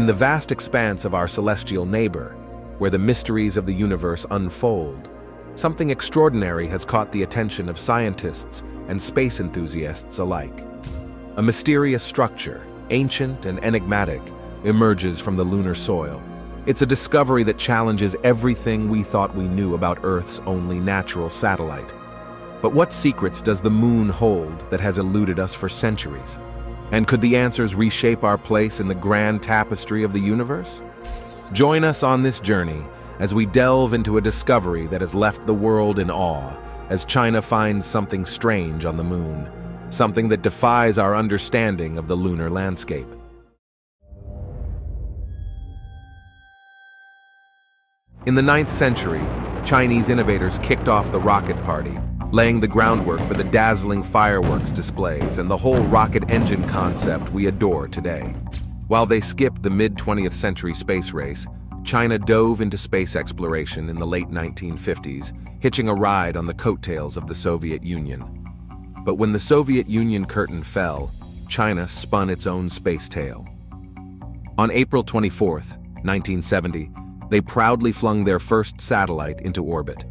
In the vast expanse of our celestial neighbor, where the mysteries of the universe unfold, something extraordinary has caught the attention of scientists and space enthusiasts alike. A mysterious structure, ancient and enigmatic, emerges from the lunar soil. It's a discovery that challenges everything we thought we knew about Earth's only natural satellite. But what secrets does the moon hold that has eluded us for centuries? And could the answers reshape our place in the grand tapestry of the universe? Join us on this journey as we delve into a discovery that has left the world in awe, as China finds something strange on the moon, something that defies our understanding of the lunar landscape. In the 9th century, Chinese innovators kicked off the rocket party, laying the groundwork for the dazzling fireworks displays and the whole rocket engine concept we adore today. While they skipped the mid-20th-century space race, China dove into space exploration in the late 1950s, hitching a ride on the coattails of the Soviet Union. But when the Soviet Union curtain fell, China spun its own space tale. On April 24, 1970, they proudly flung their first satellite into orbit.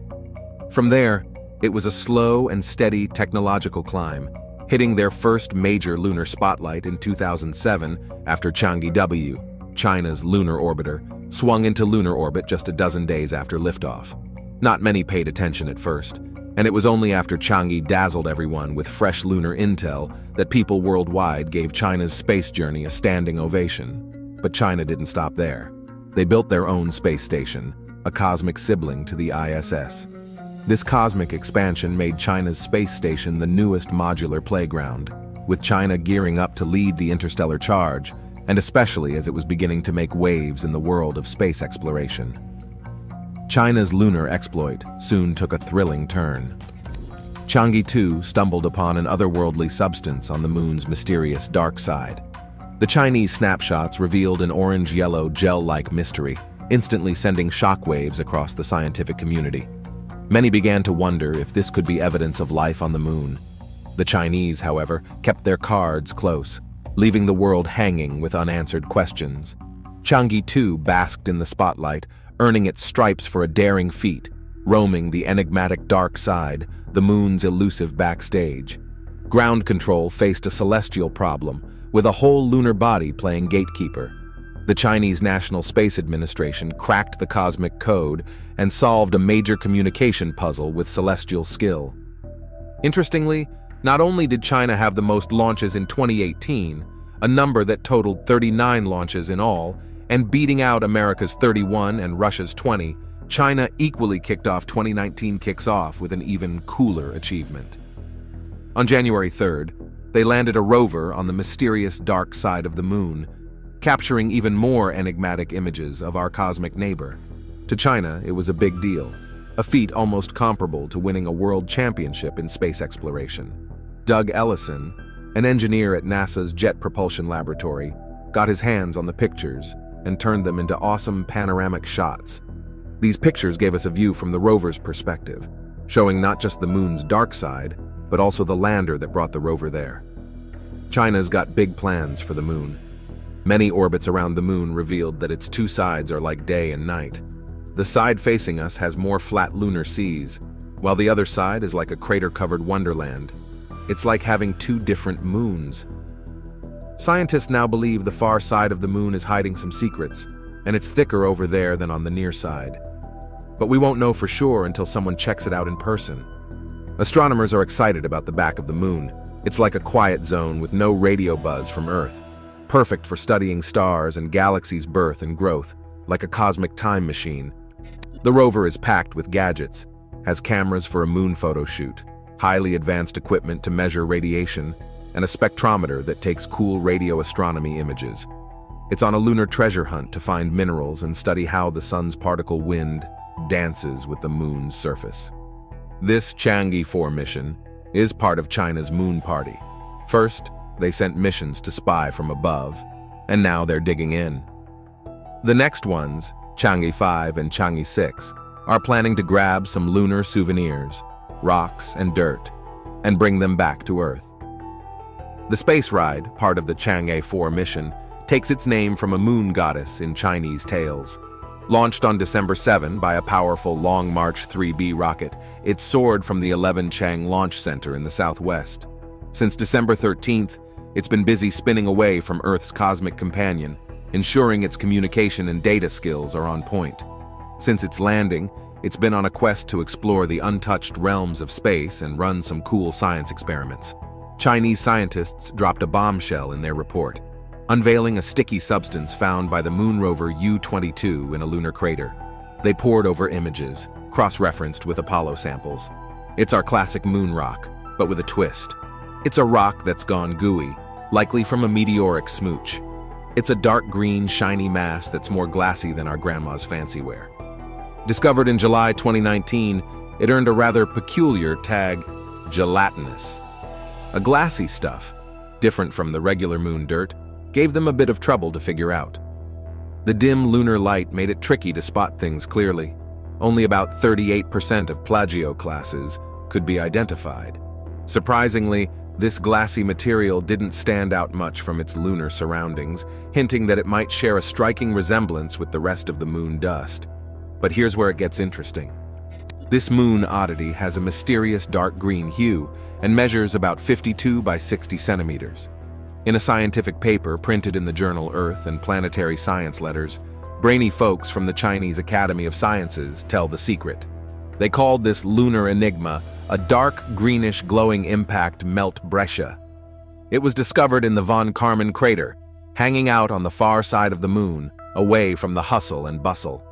From there, it was a slow and steady technological climb, hitting their first major lunar spotlight in 2007 after Chang'e W, China's lunar orbiter, swung into lunar orbit just a dozen days after liftoff. Not many paid attention at first, and it was only after Chang'e dazzled everyone with fresh lunar intel that people worldwide gave China's space journey a standing ovation. But China didn't stop there. They built their own space station, a cosmic sibling to the ISS. This cosmic expansion made China's space station the newest modular playground, with China gearing up to lead the interstellar charge, and especially as it was beginning to make waves in the world of space exploration. China's lunar exploit soon took a thrilling turn. Chang'e 2 stumbled upon an otherworldly substance on the moon's mysterious dark side. The Chinese snapshots revealed an orange-yellow gel-like mystery, instantly sending shockwaves across the scientific community. Many began to wonder if this could be evidence of life on the moon. The Chinese, however, kept their cards close, leaving the world hanging with unanswered questions. Chang'e 2 basked in the spotlight, earning its stripes for a daring feat, roaming the enigmatic dark side, the moon's elusive backstage. Ground control faced a celestial problem, with a whole lunar body playing gatekeeper. The Chinese National Space Administration cracked the cosmic code and solved a major communication puzzle with celestial skill. Interestingly, not only did China have the most launches in 2018, a number that totaled 39 launches in all, and beating out America's 31 and Russia's 20, China equally kicked off 2019 kicks off with an even cooler achievement. On January 3rd, they landed a rover on the mysterious dark side of the moon, capturing even more enigmatic images of our cosmic neighbor. To China, it was a big deal, a feat almost comparable to winning a world championship in space exploration. Doug Ellison, an engineer at NASA's Jet Propulsion Laboratory, got his hands on the pictures and turned them into awesome panoramic shots. These pictures gave us a view from the rover's perspective, showing not just the moon's dark side, but also the lander that brought the rover there. China's got big plans for the moon. Many orbits around the moon revealed that its two sides are like day and night. The side facing us has more flat lunar seas, while the other side is like a crater-covered wonderland. It's like having two different moons. Scientists now believe the far side of the moon is hiding some secrets, and it's thicker over there than on the near side. But we won't know for sure until someone checks it out in person. Astronomers are excited about the back of the moon. It's like a quiet zone with no radio buzz from Earth, perfect for studying stars and galaxies' birth and growth, like a cosmic time machine. The rover is packed with gadgets, has cameras for a moon photo shoot, highly advanced equipment to measure radiation, and a spectrometer that takes cool radio astronomy images. It's on a lunar treasure hunt to find minerals and study how the sun's particle wind dances with the moon's surface. This Chang'e 4 mission is part of China's moon party. First, they sent missions to spy from above, and now they're digging in. The next ones, Chang'e 5 and Chang'e 6, are planning to grab some lunar souvenirs, rocks and dirt, and bring them back to Earth. The space ride, part of the Chang'e 4 mission, takes its name from a moon goddess in Chinese tales. Launched on December 7 by a powerful Long March 3B rocket, it soared from the 11 Chang Launch Center in the southwest. Since December 13th, it's been busy spinning away from Earth's cosmic companion, ensuring its communication and data skills are on point. Since its landing, it's been on a quest to explore the untouched realms of space and run some cool science experiments. Chinese scientists dropped a bombshell in their report, unveiling a sticky substance found by the moon rover U-22 in a lunar crater. They pored over images, cross-referenced with Apollo samples. It's our classic moon rock, but with a twist. It's a rock that's gone gooey, likely from a meteoric smooch. It's a dark green, shiny mass that's more glassy than our grandma's fancy ware. Discovered in July 2019, it earned a rather peculiar tag, gelatinous. A glassy stuff, different from the regular moon dirt, gave them a bit of trouble to figure out. The dim lunar light made it tricky to spot things clearly. Only about 38% of plagioclases could be identified. Surprisingly, this glassy material didn't stand out much from its lunar surroundings, hinting that it might share a striking resemblance with the rest of the moon dust. But here's where it gets interesting. This moon oddity has a mysterious dark green hue and measures about 52 by 60 centimeters. In a scientific paper printed in the journal Earth and Planetary Science letters, brainy folks from the Chinese Academy of Sciences tell the secret. They called this lunar enigma a dark greenish glowing impact melt breccia. It was discovered in the von Karman crater, hanging out on the far side of the moon, away from the hustle and bustle.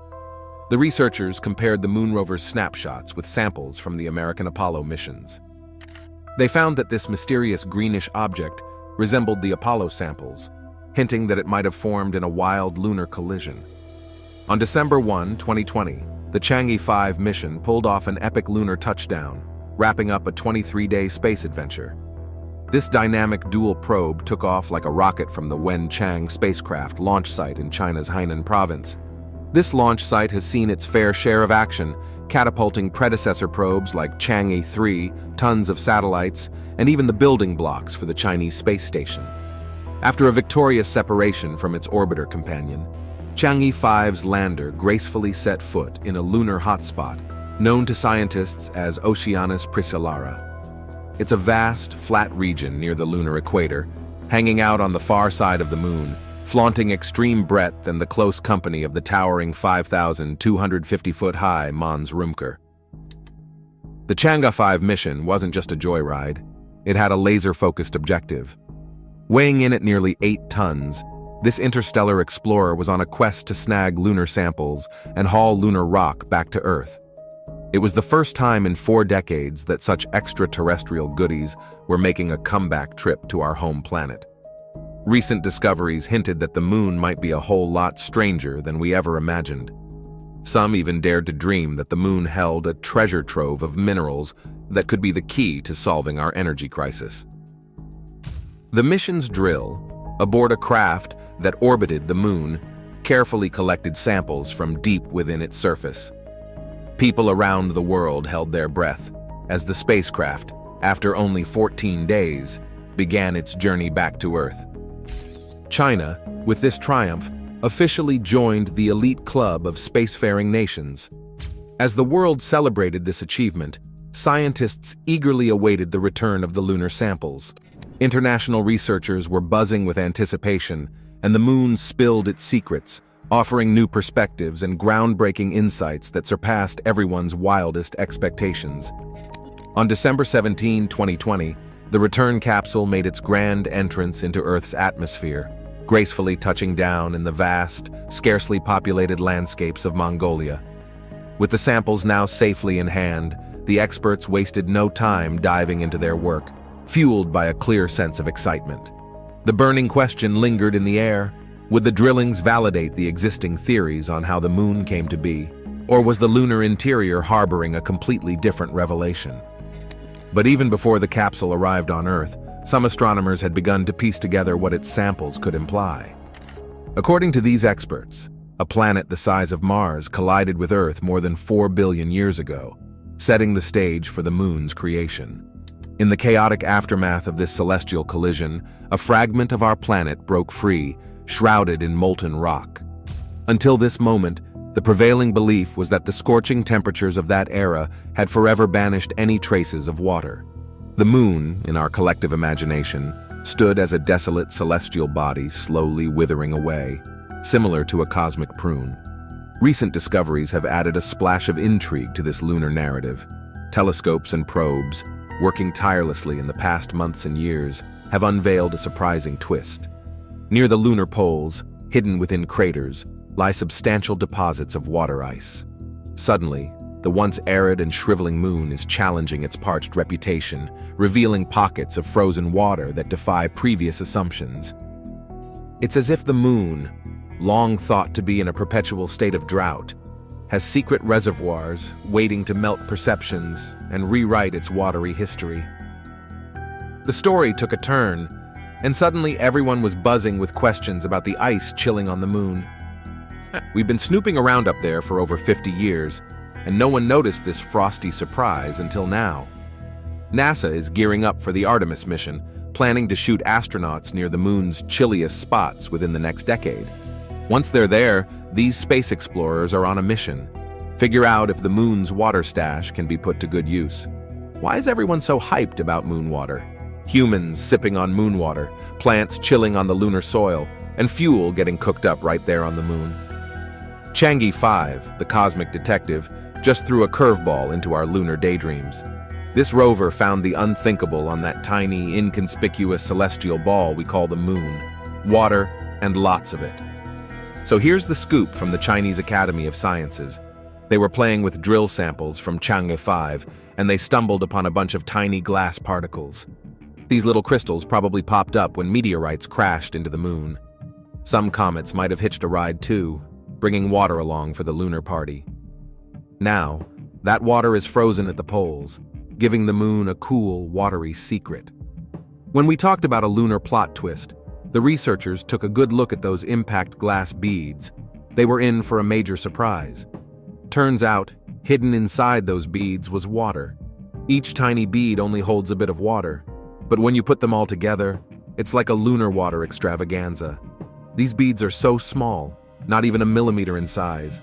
The researchers compared the moon rover's snapshots with samples from the American Apollo missions. They found that this mysterious greenish object resembled the Apollo samples, hinting that it might have formed in a wild lunar collision. On December 1, 2020, the Chang'e 5 mission pulled off an epic lunar touchdown, wrapping up a 23-day space adventure. This dynamic dual probe took off like a rocket from the Wenchang spacecraft launch site in China's Hainan province. This launch site has seen its fair share of action, catapulting predecessor probes like Chang'e 3, tons of satellites, and even the building blocks for the Chinese space station. After a victorious separation from its orbiter companion, Chang'e 5's lander gracefully set foot in a lunar hotspot known to scientists as Oceanus Procellarum. It's a vast, flat region near the lunar equator, hanging out on the far side of the moon, flaunting extreme breadth and the close company of the towering 5,250-foot-high Mons Rumker. The Chang'e 5 mission wasn't just a joyride. It had a laser-focused objective. Weighing in at nearly 8 tons, this interstellar explorer was on a quest to snag lunar samples and haul lunar rock back to Earth. It was the first time in 4 decades that such extraterrestrial goodies were making a comeback trip to our home planet. Recent discoveries hinted that the moon might be a whole lot stranger than we ever imagined. Some even dared to dream that the moon held a treasure trove of minerals that could be the key to solving our energy crisis. The mission's drill, aboard a craft that orbited the moon, carefully collected samples from deep within its surface. People around the world held their breath as the spacecraft, after only 14 days, began its journey back to Earth. China, with this triumph, officially joined the elite club of spacefaring nations. As the world celebrated this achievement, scientists eagerly awaited the return of the lunar samples. International researchers were buzzing with anticipation, and the moon spilled its secrets, offering new perspectives and groundbreaking insights that surpassed everyone's wildest expectations. On December 17, 2020, the return capsule made its grand entrance into Earth's atmosphere, gracefully touching down in the vast, scarcely populated landscapes of Mongolia. With the samples now safely in hand, the experts wasted no time diving into their work, fueled by a clear sense of excitement. The burning question lingered in the air: would the drillings validate the existing theories on how the moon came to be, or was the lunar interior harboring a completely different revelation? But even before the capsule arrived on Earth, some astronomers had begun to piece together what its samples could imply. According to these experts, a planet the size of Mars collided with Earth more than 4 billion years ago, setting the stage for the moon's creation. In the chaotic aftermath of this celestial collision, a fragment of our planet broke free, shrouded in molten rock. Until this moment, the prevailing belief was that the scorching temperatures of that era had forever banished any traces of water. The moon, in our collective imagination, stood as a desolate celestial body slowly withering away, similar to a cosmic prune. Recent discoveries have added a splash of intrigue to this lunar narrative. Telescopes and probes, working tirelessly in the past months and years, have unveiled a surprising twist. Near the lunar poles, hidden within craters, lie substantial deposits of water ice. Suddenly, the once arid and shriveling moon is challenging its parched reputation, revealing pockets of frozen water that defy previous assumptions. It's as if the moon, long thought to be in a perpetual state of drought, has secret reservoirs waiting to melt perceptions and rewrite its watery history. The story took a turn, and suddenly everyone was buzzing with questions about the ice chilling on the moon. We've been snooping around up there for over 50 years, and no one noticed this frosty surprise until now. NASA is gearing up for the Artemis mission, planning to shoot astronauts near the moon's chilliest spots within the next decade. Once they're there, these space explorers are on a mission. Figure out if the moon's water stash can be put to good use. Why is everyone so hyped about moon water? Humans sipping on moon water, plants chilling on the lunar soil, and fuel getting cooked up right there on the moon. Chang'e 5, the cosmic detective, just threw a curveball into our lunar daydreams. This rover found the unthinkable on that tiny, inconspicuous celestial ball we call the moon. Water, and lots of it. So here's the scoop from the Chinese Academy of Sciences. They were playing with drill samples from Chang'e 5, and they stumbled upon a bunch of tiny glass particles. These little crystals probably popped up when meteorites crashed into the moon. Some comets might have hitched a ride too, bringing water along for the lunar party. Now, that water is frozen at the poles, giving the moon a cool, watery secret. When we talked about a lunar plot twist, the researchers took a good look at those impact glass beads. They were in for a major surprise. Turns out, hidden inside those beads was water. Each tiny bead only holds a bit of water, but when you put them all together, it's like a lunar water extravaganza. These beads are so small, not even a millimeter in size.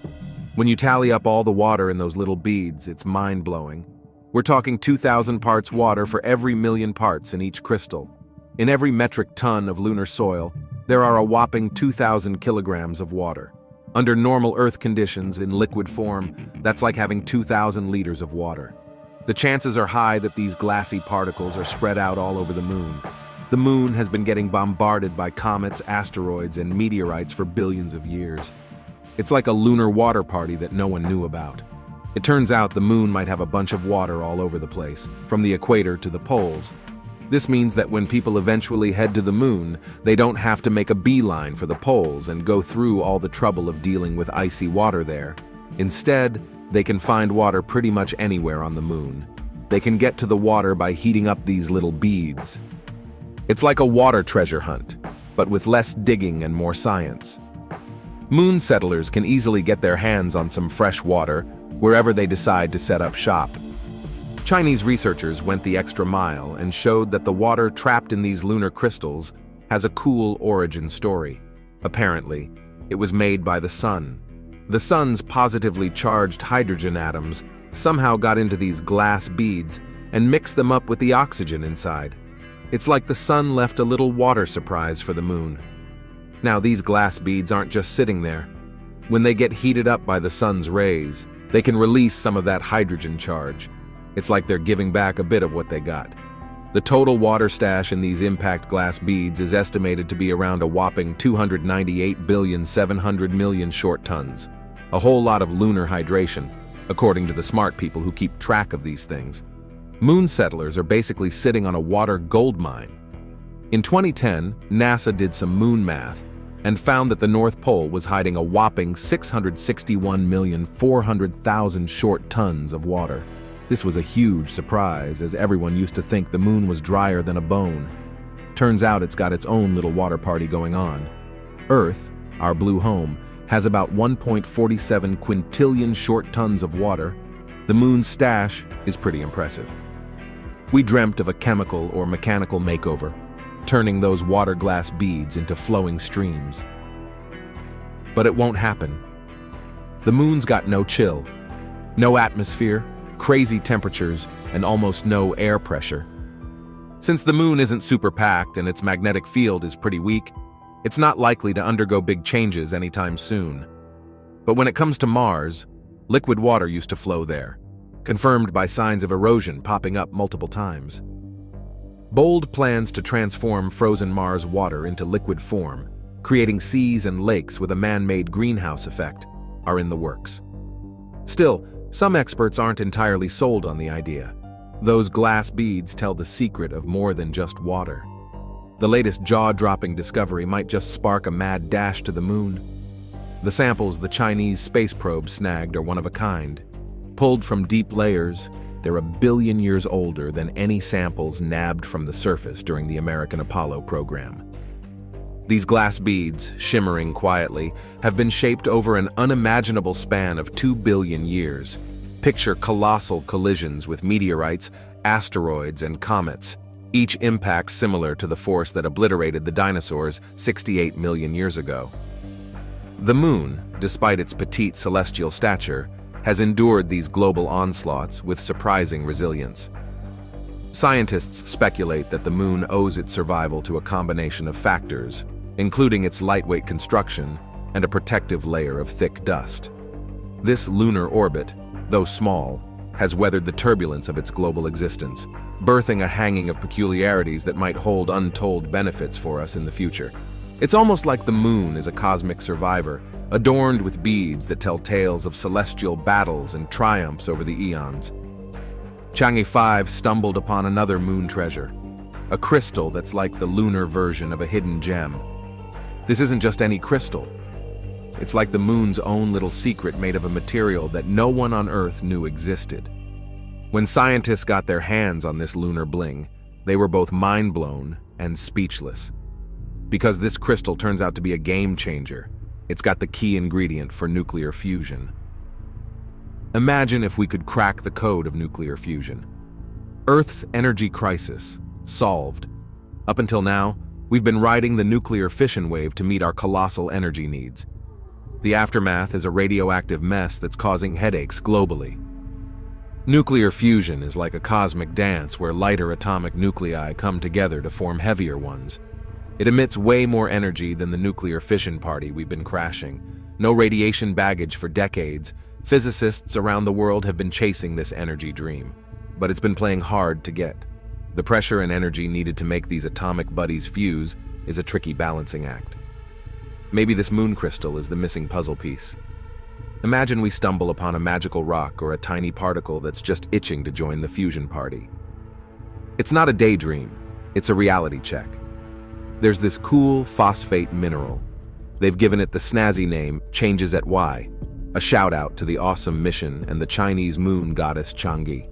When you tally up all the water in those little beads, it's mind-blowing. We're talking 2,000 parts water for every million parts in each crystal. In every metric ton of lunar soil, there are a whopping 2,000 kilograms of water. Under normal Earth conditions in liquid form, that's like having 2,000 liters of water. The chances are high that these glassy particles are spread out all over the moon. The moon has been getting bombarded by comets, asteroids, and meteorites for billions of years. It's like a lunar water party that no one knew about. It turns out the moon might have a bunch of water all over the place, from the equator to the poles. This means that when people eventually head to the moon, they don't have to make a beeline for the poles and go through all the trouble of dealing with icy water there. Instead, they can find water pretty much anywhere on the moon. They can get to the water by heating up these little beads. It's like a water treasure hunt, but with less digging and more science. Moon settlers can easily get their hands on some fresh water wherever they decide to set up shop. Chinese researchers went the extra mile and showed that the water trapped in these lunar crystals has a cool origin story. Apparently, it was made by the sun. The sun's positively charged hydrogen atoms somehow got into these glass beads and mixed them up with the oxygen inside. It's like the sun left a little water surprise for the moon. Now, these glass beads aren't just sitting there. When they get heated up by the sun's rays, they can release some of that hydrogen charge. It's like they're giving back a bit of what they got. The total water stash in these impact glass beads is estimated to be around a whopping 298,700,000,000 short tons. A whole lot of lunar hydration, according to the smart people who keep track of these things. Moon settlers are basically sitting on a water gold mine. In 2010, NASA did some moon math and found that the North Pole was hiding a whopping 661,400,000 short tons of water. This was a huge surprise, as everyone used to think the moon was drier than a bone. Turns out it's got its own little water party going on. Earth, our blue home, has about 1.47 quintillion short tons of water. The moon's stash is pretty impressive. We dreamt of a chemical or mechanical makeover, turning those water glass beads into flowing streams. But it won't happen. The moon's got no chill, no atmosphere, crazy temperatures, and almost no air pressure. Since the moon isn't super packed and its magnetic field is pretty weak, it's not likely to undergo big changes anytime soon. But when it comes to Mars, liquid water used to flow there, confirmed by signs of erosion popping up multiple times. Bold plans to transform frozen Mars water into liquid form, creating seas and lakes with a man-made greenhouse effect, are in the works. Still, some experts aren't entirely sold on the idea. Those glass beads tell the secret of more than just water. The latest jaw-dropping discovery might just spark a mad dash to the moon. The samples the Chinese space probe snagged are one of a kind. Pulled from deep layers, they're 1 billion years older than any samples nabbed from the surface during the American Apollo program. These glass beads, shimmering quietly, have been shaped over an unimaginable span of 2 billion years. Picture colossal collisions with meteorites, asteroids, and comets, each impact similar to the force that obliterated the dinosaurs 68 million years ago. The moon, despite its petite celestial stature, has endured these global onslaughts with surprising resilience. Scientists speculate that the moon owes its survival to a combination of factors, including its lightweight construction and a protective layer of thick dust. This lunar orbit, though small, has weathered the turbulence of its global existence, birthing a hanging of peculiarities that might hold untold benefits for us in the future. It's almost like the moon is a cosmic survivor, adorned with beads that tell tales of celestial battles and triumphs over the eons. Chang'e 5 stumbled upon another moon treasure, a crystal that's like the lunar version of a hidden gem. This isn't just any crystal. It's like the moon's own little secret made of a material that no one on Earth knew existed. When scientists got their hands on this lunar bling, they were both mind-blown and speechless. Because this crystal turns out to be a game changer, it's got the key ingredient for nuclear fusion. Imagine if we could crack the code of nuclear fusion. Earth's energy crisis solved. Up until now, we've been riding the nuclear fission wave to meet our colossal energy needs. The aftermath is a radioactive mess that's causing headaches globally. Nuclear fusion is like a cosmic dance where lighter atomic nuclei come together to form heavier ones. It emits way more energy than the nuclear fission party we've been crashing. No radiation baggage for decades. Physicists around the world have been chasing this energy dream, but it's been playing hard to get. The pressure and energy needed to make these atomic buddies fuse is a tricky balancing act. Maybe this moon crystal is the missing puzzle piece. Imagine we stumble upon a magical rock or a tiny particle that's just itching to join the fusion party. It's not a daydream, it's a reality check. There's this cool phosphate mineral. They've given it the snazzy name Changes at Y, a shout out to the awesome mission and the Chinese moon goddess Chang'e.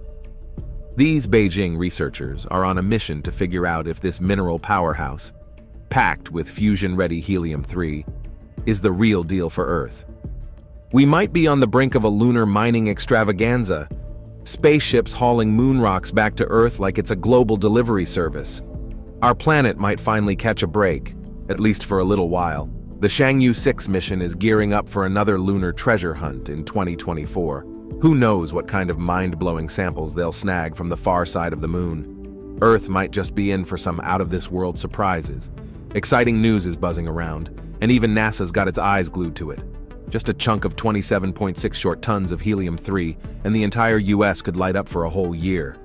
These Beijing researchers are on a mission to figure out if this mineral powerhouse, packed with fusion-ready helium-3, is the real deal for Earth. We might be on the brink of a lunar mining extravaganza, spaceships hauling moon rocks back to Earth like it's a global delivery service. Our planet might finally catch a break, at least for a little while. The Chang'e 6 mission is gearing up for another lunar treasure hunt in 2024. Who knows what kind of mind-blowing samples they'll snag from the far side of the moon. Earth might just be in for some out-of-this-world surprises. Exciting news is buzzing around, and even NASA's got its eyes glued to it. Just a chunk of 27.6 short tons of helium-3, and the entire US could light up for a whole year.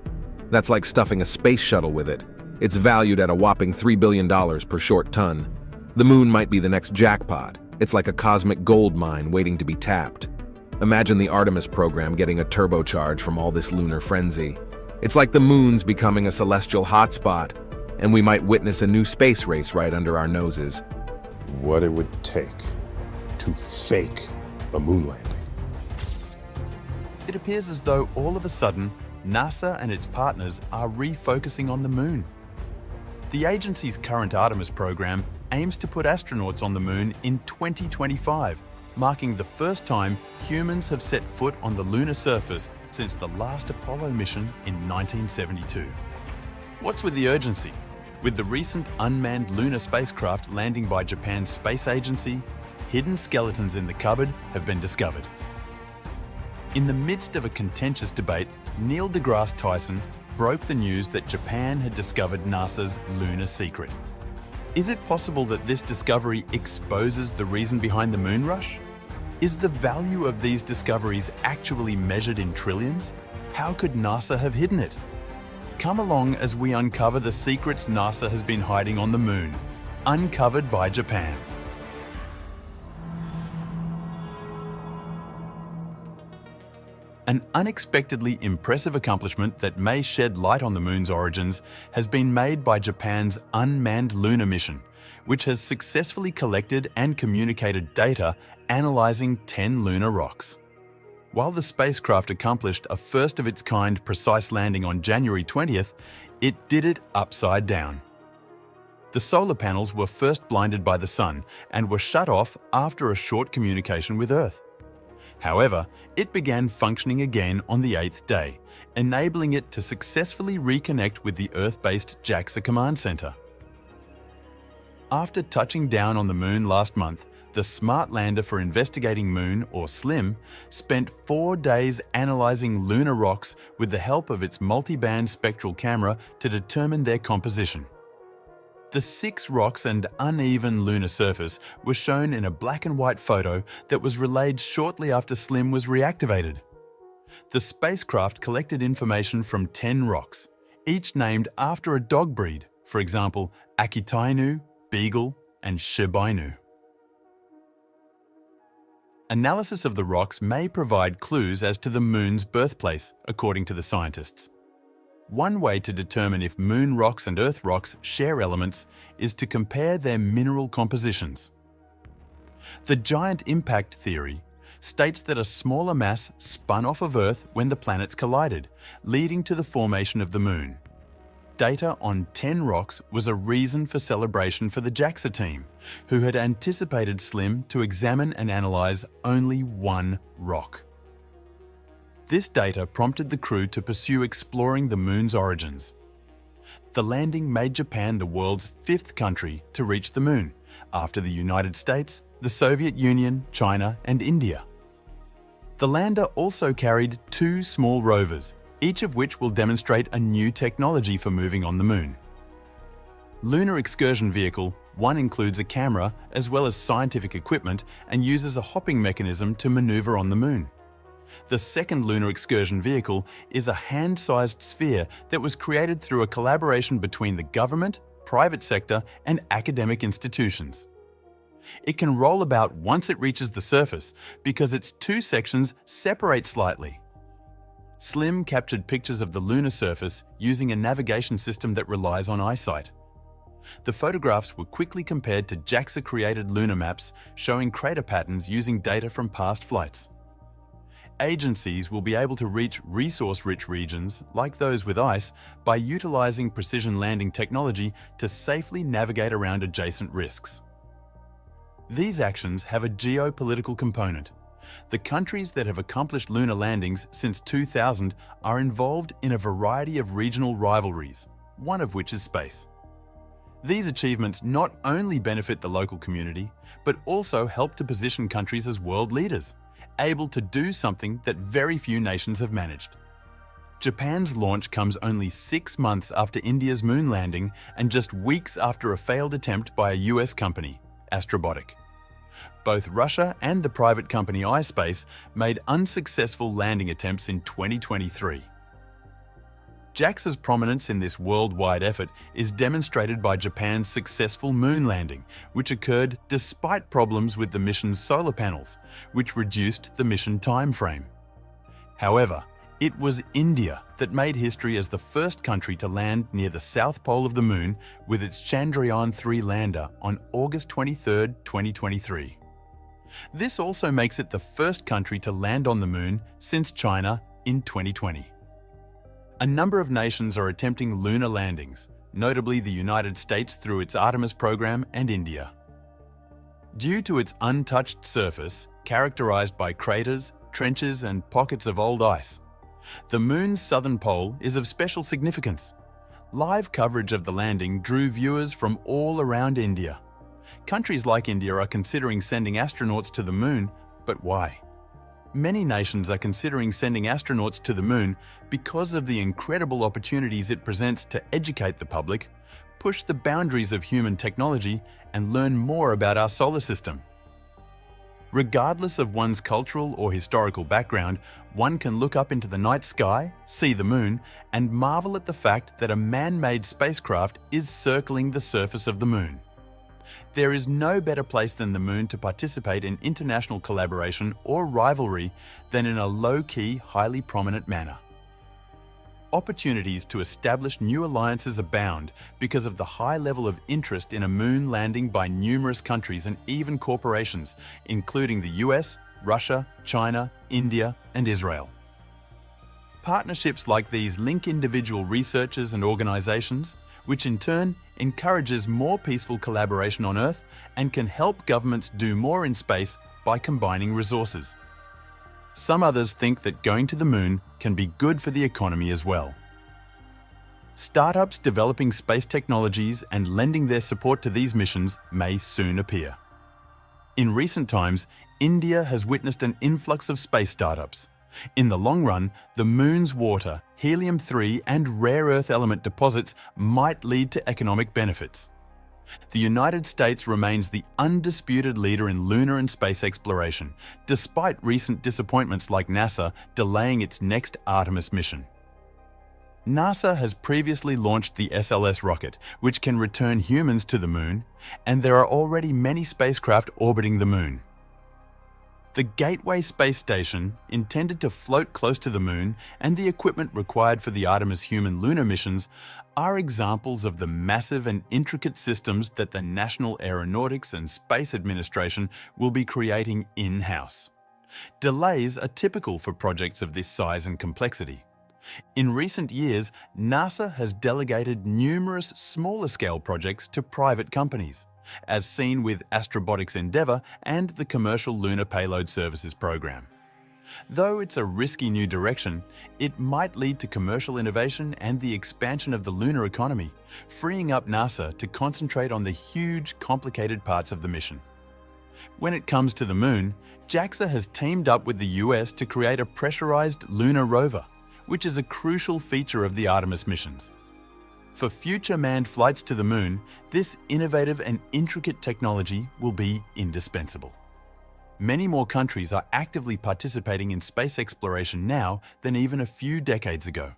That's like stuffing a space shuttle with it. It's valued at a whopping $3 billion per short ton. The moon might be the next jackpot. It's like a cosmic gold mine waiting to be tapped. Imagine the Artemis program getting a turbocharge from all this lunar frenzy. It's like the moon's becoming a celestial hotspot, and we might witness a new space race right under our noses. What it would take to fake a moon landing. It appears as though all of a sudden, NASA and its partners are refocusing on the moon. The agency's current Artemis program aims to put astronauts on the moon in 2025, marking the first time humans have set foot on the lunar surface since the last Apollo mission in 1972. What's with the urgency? With the recent unmanned lunar spacecraft landing by Japan's space agency, hidden skeletons in the cupboard have been discovered. In the midst of a contentious debate, Neil deGrasse Tyson broke the news that Japan had discovered NASA's lunar secret. Is it possible that this discovery exposes the reason behind the moon rush? Is the value of these discoveries actually measured in trillions? How could NASA have hidden it? Come along as we uncover the secrets NASA has been hiding on the moon, uncovered by Japan. An unexpectedly impressive accomplishment that may shed light on the moon's origins has been made by Japan's unmanned lunar mission, which has successfully collected and communicated data analyzing 10 lunar rocks. While the spacecraft accomplished a first-of-its-kind precise landing on January 20th, it did it upside down. The solar panels were first blinded by the sun and were shut off after a short communication with Earth. However, it began functioning again on the 8th day, enabling it to successfully reconnect with the Earth-based JAXA command center. After touching down on the moon last month, the Smart Lander for Investigating Moon, or SLIM, spent 4 days analyzing lunar rocks with the help of its multi-band spectral camera to determine their composition. The 6 rocks and uneven lunar surface were shown in a black and white photo that was relayed shortly after SLIM was reactivated. The spacecraft collected information from 10 rocks, each named after a dog breed, for example, Akitainu, Beagle, and Shiba Inu. Analysis of the rocks may provide clues as to the moon's birthplace, according to the scientists. One way to determine if moon rocks and Earth rocks share elements is to compare their mineral compositions. The giant impact theory states that a smaller mass spun off of Earth when the planets collided, leading to the formation of the moon. Data on 10 rocks was a reason for celebration for the JAXA team, who had anticipated SLIM to examine and analyze only 1 rock. This data prompted the crew to pursue exploring the moon's origins. The landing made Japan the world's 5th country to reach the moon, after the United States, the Soviet Union, China, and India. The lander also carried 2 small rovers, each of which will demonstrate a new technology for moving on the moon. Lunar Excursion Vehicle 1 includes a camera as well as scientific equipment and uses a hopping mechanism to maneuver on the moon. The second lunar excursion vehicle is a hand-sized sphere that was created through a collaboration between the government, private sector, and academic institutions. It can roll about once it reaches the surface because its 2 sections separate slightly. SLIM captured pictures of the lunar surface using a navigation system that relies on eyesight. The photographs were quickly compared to JAXA-created lunar maps showing crater patterns using data from past flights. Agencies will be able to reach resource-rich regions, like those with ice, by utilizing precision landing technology to safely navigate around adjacent risks. These actions have a geopolitical component. The countries that have accomplished lunar landings since 2000 are involved in a variety of regional rivalries, one of which is space. These achievements not only benefit the local community, but also help to position countries as world leaders, able to do something that very few nations have managed. Japan's launch comes only 6 months after India's moon landing and just weeks after a failed attempt by a US company, Astrobotic. Both Russia and the private company iSpace made unsuccessful landing attempts in 2023. JAXA's prominence in this worldwide effort is demonstrated by Japan's successful moon landing, which occurred despite problems with the mission's solar panels, which reduced the mission timeframe. However, it was India that made history as the first country to land near the south pole of the moon with its Chandrayaan-3 lander on August 23, 2023. This also makes it the first country to land on the moon since China in 2020. A number of nations are attempting lunar landings, notably the United States through its Artemis program and India. Due to its untouched surface, characterized by craters, trenches, and pockets of old ice, the moon's southern pole is of special significance. Live coverage of the landing drew viewers from all around India. Countries like India are considering sending astronauts to the moon, but why? Many nations are considering sending astronauts to the moon because of the incredible opportunities it presents to educate the public, push the boundaries of human technology, and learn more about our solar system. Regardless of one's cultural or historical background, one can look up into the night sky, see the moon, and marvel at the fact that a man-made spacecraft is circling the surface of the moon. There is no better place than the moon to participate in international collaboration or rivalry than in a low-key, highly prominent manner. Opportunities to establish new alliances abound because of the high level of interest in a moon landing by numerous countries and even corporations, including the US, Russia, China, India, and Israel. Partnerships like these link individual researchers and organizations, which in turn encourages more peaceful collaboration on Earth and can help governments do more in space by combining resources. Some others think that going to the moon can be good for the economy as well. Startups developing space technologies and lending their support to these missions may soon appear. In recent times, India has witnessed an influx of space startups. In the long run, the moon's water, helium-3 and rare earth element deposits might lead to economic benefits. The United States remains the undisputed leader in lunar and space exploration, despite recent disappointments like NASA delaying its next Artemis mission. NASA has previously launched the SLS rocket, which can return humans to the moon, and there are already many spacecraft orbiting the moon. The Gateway space station, intended to float close to the moon, and the equipment required for the Artemis human lunar missions are examples of the massive and intricate systems that the National Aeronautics and Space Administration will be creating in-house. Delays are typical for projects of this size and complexity. In recent years, NASA has delegated numerous smaller-scale projects to private companies, as seen with Astrobotics Endeavour and the Commercial Lunar Payload Services program. Though it's a risky new direction, it might lead to commercial innovation and the expansion of the lunar economy, freeing up NASA to concentrate on the huge, complicated parts of the mission. When it comes to the moon, JAXA has teamed up with the US to create a pressurized lunar rover, which is a crucial feature of the Artemis missions. For future manned flights to the moon, this innovative and intricate technology will be indispensable. Many more countries are actively participating in space exploration now than even a few decades ago.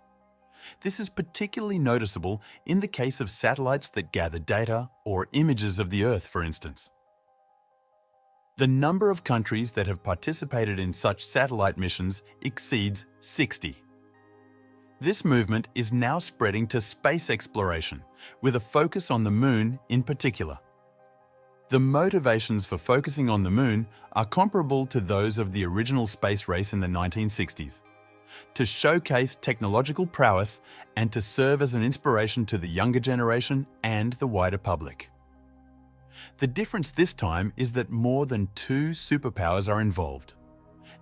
This is particularly noticeable in the case of satellites that gather data or images of the Earth, for instance. The number of countries that have participated in such satellite missions exceeds 60. This movement is now spreading to space exploration, with a focus on the moon in particular. The motivations for focusing on the moon are comparable to those of the original space race in the 1960s, to showcase technological prowess and to serve as an inspiration to the younger generation and the wider public. The difference this time is that more than 2 superpowers are involved.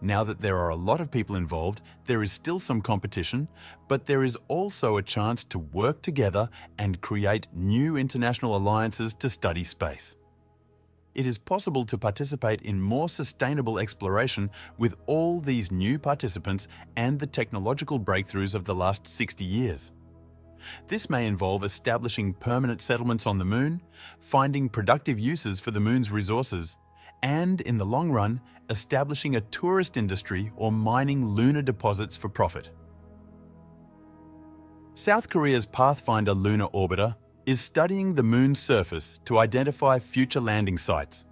Now that there are a lot of people involved, there is still some competition, but there is also a chance to work together and create new international alliances to study space. It is possible to participate in more sustainable exploration with all these new participants and the technological breakthroughs of the last 60 years. This may involve establishing permanent settlements on the moon, finding productive uses for the moon's resources, and, in the long run, establishing a tourist industry or mining lunar deposits for profit. South Korea's Pathfinder lunar orbiter is studying the moon's surface to identify future landing sites.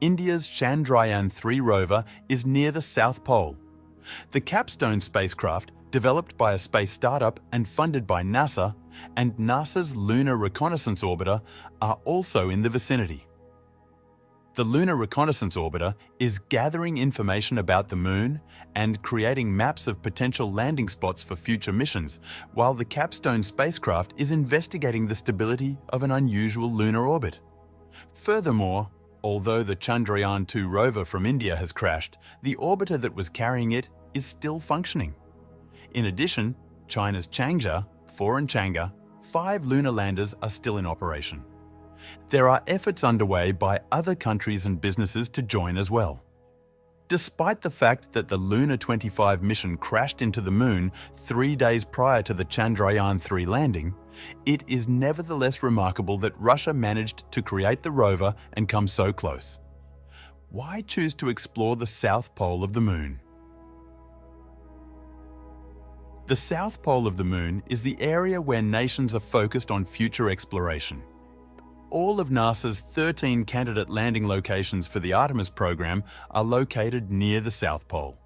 India's Chandrayaan-3 rover is near the South Pole. The Capstone spacecraft, developed by a space startup and funded by NASA, and NASA's Lunar Reconnaissance Orbiter are also in the vicinity. The Lunar Reconnaissance Orbiter is gathering information about the Moon and creating maps of potential landing spots for future missions, while the Capstone spacecraft is investigating the stability of an unusual lunar orbit. Furthermore, although the Chandrayaan-2 rover from India has crashed, the orbiter that was carrying it is still functioning. In addition, China's Chang'e 4 and Chang'e 5 lunar landers are still in operation. There are efforts underway by other countries and businesses to join as well. Despite the fact that the Luna 25 mission crashed into the Moon 3 days prior to the Chandrayaan-3 landing, it is nevertheless remarkable that Russia managed to create the rover and come so close. Why choose to explore the South Pole of the Moon? The South Pole of the Moon is the area where nations are focused on future exploration. All of NASA's 13 candidate landing locations for the Artemis program are located near the South Pole.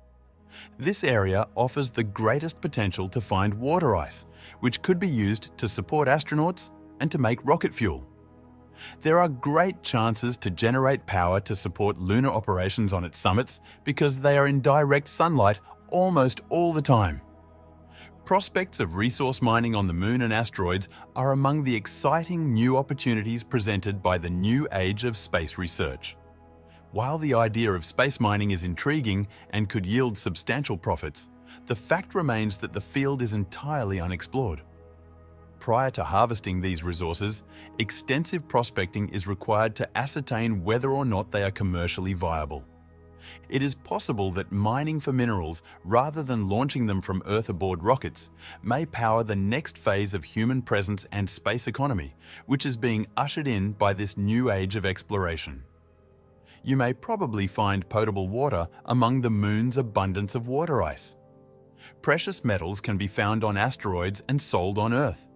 This area offers the greatest potential to find water ice, which could be used to support astronauts and to make rocket fuel. There are great chances to generate power to support lunar operations on its summits because they are in direct sunlight almost all the time. Prospects of resource mining on the Moon and asteroids are among the exciting new opportunities presented by the new age of space research. While the idea of space mining is intriguing and could yield substantial profits, the fact remains that the field is entirely unexplored. Prior to harvesting these resources, extensive prospecting is required to ascertain whether or not they are commercially viable. It is possible that mining for minerals, rather than launching them from Earth aboard rockets, may power the next phase of human presence and space economy, which is being ushered in by this new age of exploration. You may probably find potable water among the Moon's abundance of water ice. Precious metals can be found on asteroids and sold on Earth.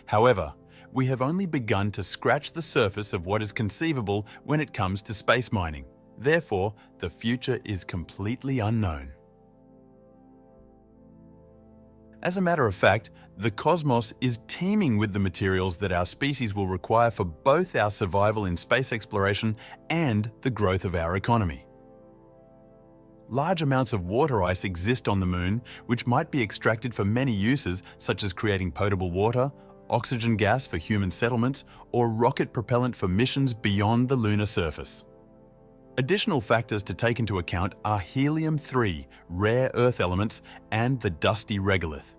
However, we have only begun to scratch the surface of what is conceivable when it comes to space mining. Therefore, the future is completely unknown. As a matter of fact, the cosmos is teeming with the materials that our species will require for both our survival in space exploration and the growth of our economy. Large amounts of water ice exist on the Moon, which might be extracted for many uses, such as creating potable water, oxygen gas for human settlements, or rocket propellant for missions beyond the lunar surface. Additional factors to take into account are helium-3, rare earth elements, and the dusty regolith.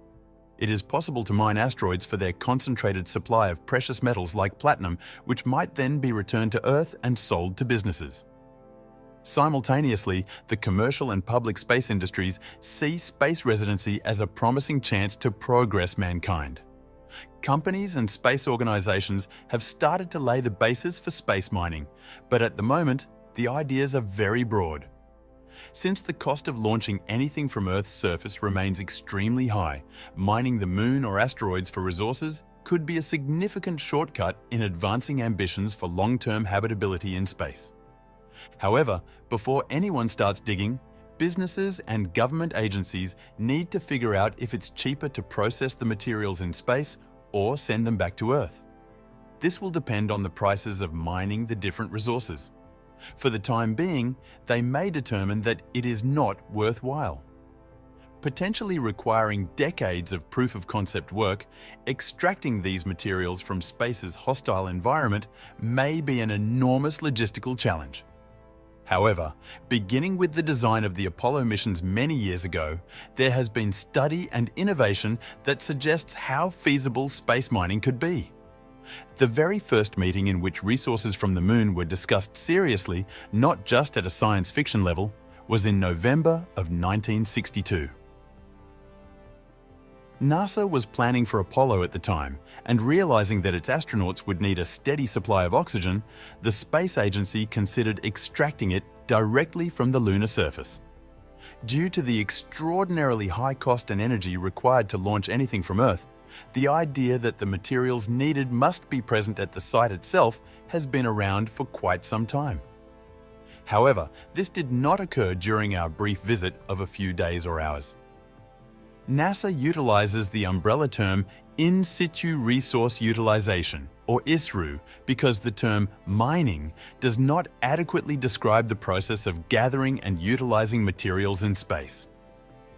It is possible to mine asteroids for their concentrated supply of precious metals like platinum, which might then be returned to Earth and sold to businesses. Simultaneously, the commercial and public space industries see space residency as a promising chance to progress mankind. Companies and space organizations have started to lay the basis for space mining, but at the moment, the ideas are very broad. Since the cost of launching anything from Earth's surface remains extremely high, mining the Moon or asteroids for resources could be a significant shortcut in advancing ambitions for long-term habitability in space. However, before anyone starts digging, businesses and government agencies need to figure out if it's cheaper to process the materials in space or send them back to Earth. This will depend on the prices of mining the different resources. For the time being, they may determine that it is not worthwhile. Potentially requiring decades of proof-of-concept work, extracting these materials from space's hostile environment may be an enormous logistical challenge. However, beginning with the design of the Apollo missions many years ago, there has been study and innovation that suggests how feasible space mining could be. The very first meeting in which resources from the Moon were discussed seriously, not just at a science fiction level, was in November of 1962. NASA was planning for Apollo at the time, and realizing that its astronauts would need a steady supply of oxygen, the space agency considered extracting it directly from the lunar surface. Due to the extraordinarily high cost and energy required to launch anything from Earth, the idea that the materials needed must be present at the site itself has been around for quite some time. However, this did not occur during our brief visit of a few days or hours. NASA utilizes the umbrella term In Situ Resource Utilization, or ISRU, because the term mining does not adequately describe the process of gathering and utilizing materials in space.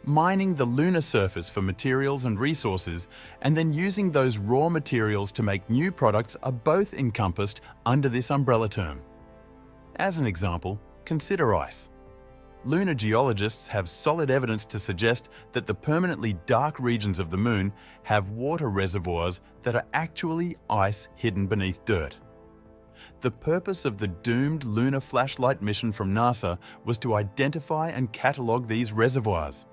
Mining the lunar surface for materials and resources, and then using those raw materials to make new products are both encompassed under this umbrella term. As an example, consider ice. Lunar geologists have solid evidence to suggest that the permanently dark regions of the Moon have water reservoirs that are actually ice hidden beneath dirt. The purpose of the doomed lunar flashlight mission from NASA was to identify and catalogue these reservoirs.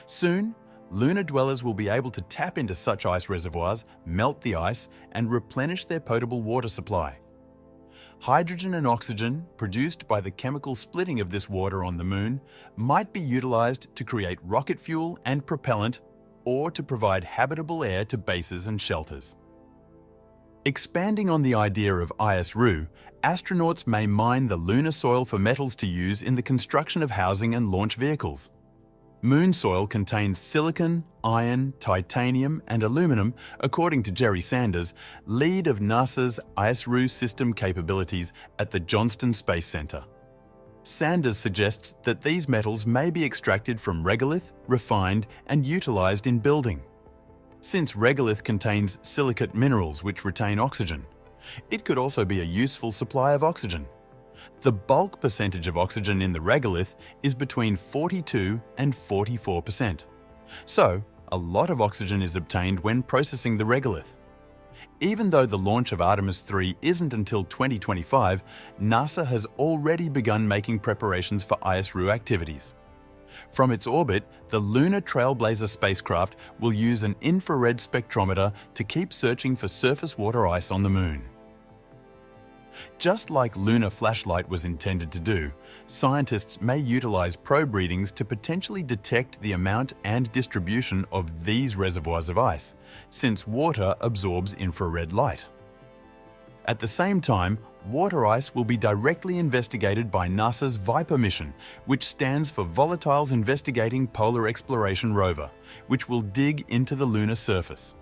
Soon, lunar dwellers will be able to tap into such ice reservoirs, melt the ice, and replenish their potable water supply. Hydrogen and oxygen, produced by the chemical splitting of this water on the Moon, might be utilised to create rocket fuel and propellant, or to provide habitable air to bases and shelters. Expanding on the idea of ISRU, astronauts may mine the lunar soil for metals to use in the construction of housing and launch vehicles. Moon soil contains silicon, iron, titanium, and aluminum, according to Jerry Sanders, lead of NASA's ISRU system capabilities at the Johnston Space Center. Sanders suggests that these metals may be extracted from regolith, refined, and utilized in building. Since regolith contains silicate minerals which retain oxygen, it could also be a useful supply of oxygen. The bulk percentage of oxygen in the regolith is between 42 and 44%. So, a lot of oxygen is obtained when processing the regolith. Even though the launch of Artemis 3 isn't until 2025, NASA has already begun making preparations for ISRU activities. From its orbit, the Lunar Trailblazer spacecraft will use an infrared spectrometer to keep searching for surface water ice on the Moon. Just like lunar flashlight was intended to do, scientists may utilize probe readings to potentially detect the amount and distribution of these reservoirs of ice, since water absorbs infrared light. At the same time, water ice will be directly investigated by NASA's Viper mission, which stands for Volatiles Investigating Polar Exploration Rover, which will dig into the lunar surface.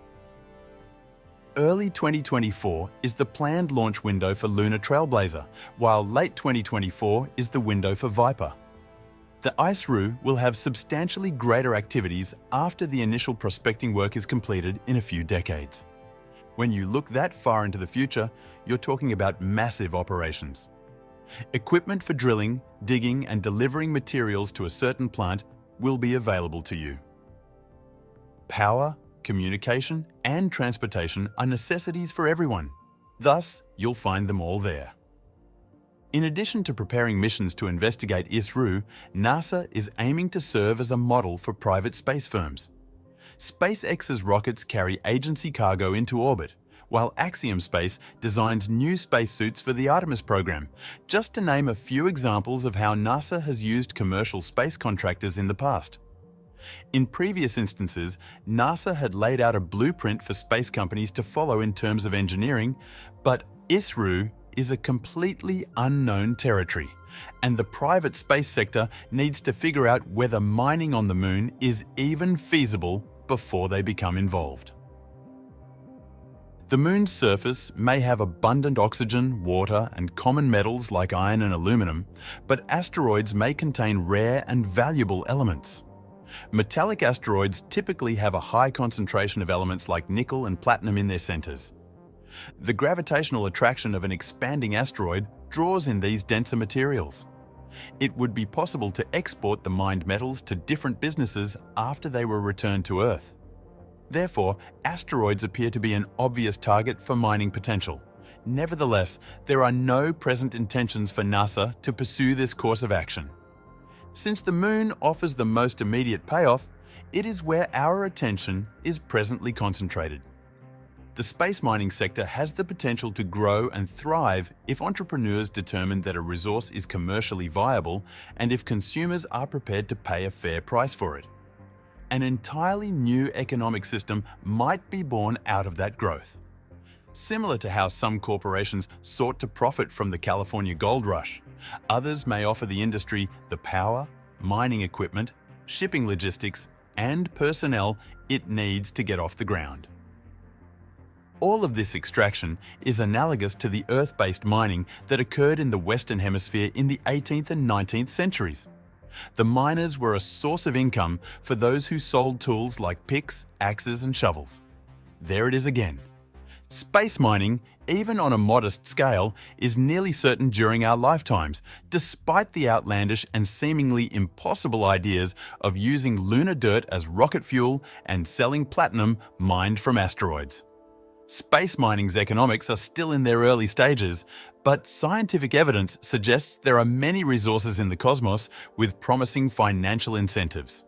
Early 2024 is the planned launch window for Lunar Trailblazer, while late 2024 is the window for Viper. The ISRU will have substantially greater activities after the initial prospecting work is completed in a few decades. When you look that far into the future, you're talking about massive operations. Equipment for drilling, digging, and delivering materials to a certain plant will be available to you. Power, communication, and transportation are necessities for everyone. Thus, you'll find them all there. In addition to preparing missions to investigate ISRU, NASA is aiming to serve as a model for private space firms. SpaceX's rockets carry agency cargo into orbit, while Axiom Space designs new spacesuits for the Artemis program, just to name a few examples of how NASA has used commercial space contractors in the past. In previous instances, NASA had laid out a blueprint for space companies to follow in terms of engineering, but ISRU is a completely unknown territory, and the private space sector needs to figure out whether mining on the Moon is even feasible before they become involved. The Moon's surface may have abundant oxygen, water, and common metals like iron and aluminum, but asteroids may contain rare and valuable elements. Metallic asteroids typically have a high concentration of elements like nickel and platinum in their centers. The gravitational attraction of an expanding asteroid draws in these denser materials. It would be possible to export the mined metals to different businesses after they were returned to Earth. Therefore, asteroids appear to be an obvious target for mining potential. Nevertheless, there are no present intentions for NASA to pursue this course of action. Since the Moon offers the most immediate payoff, it is where our attention is presently concentrated. The space mining sector has the potential to grow and thrive if entrepreneurs determine that a resource is commercially viable and if consumers are prepared to pay a fair price for it. An entirely new economic system might be born out of that growth. Similar to how some corporations sought to profit from the California gold rush, others may offer the industry the power, mining equipment, shipping logistics, and personnel it needs to get off the ground. All of this extraction is analogous to the Earth-based mining that occurred in the Western Hemisphere in the 18th and 19th centuries. The miners were a source of income for those who sold tools like picks, axes, and shovels. There it is again. Space mining, even on a modest scale, is nearly certain during our lifetimes, despite the outlandish and seemingly impossible ideas of using lunar dirt as rocket fuel and selling platinum mined from asteroids. Space mining's economics are still in their early stages, but scientific evidence suggests there are many resources in the cosmos with promising financial incentives.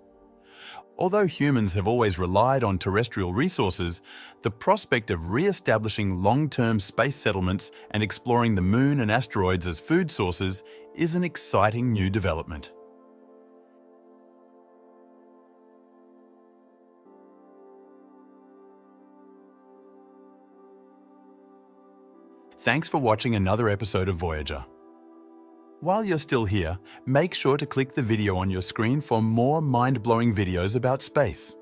Although humans have always relied on terrestrial resources, the prospect of re-establishing long-term space settlements and exploring the Moon and asteroids as food sources is an exciting new development. Thanks for watching another episode of Voyager. While you're still here, make sure to click the video on your screen for more mind-blowing videos about space.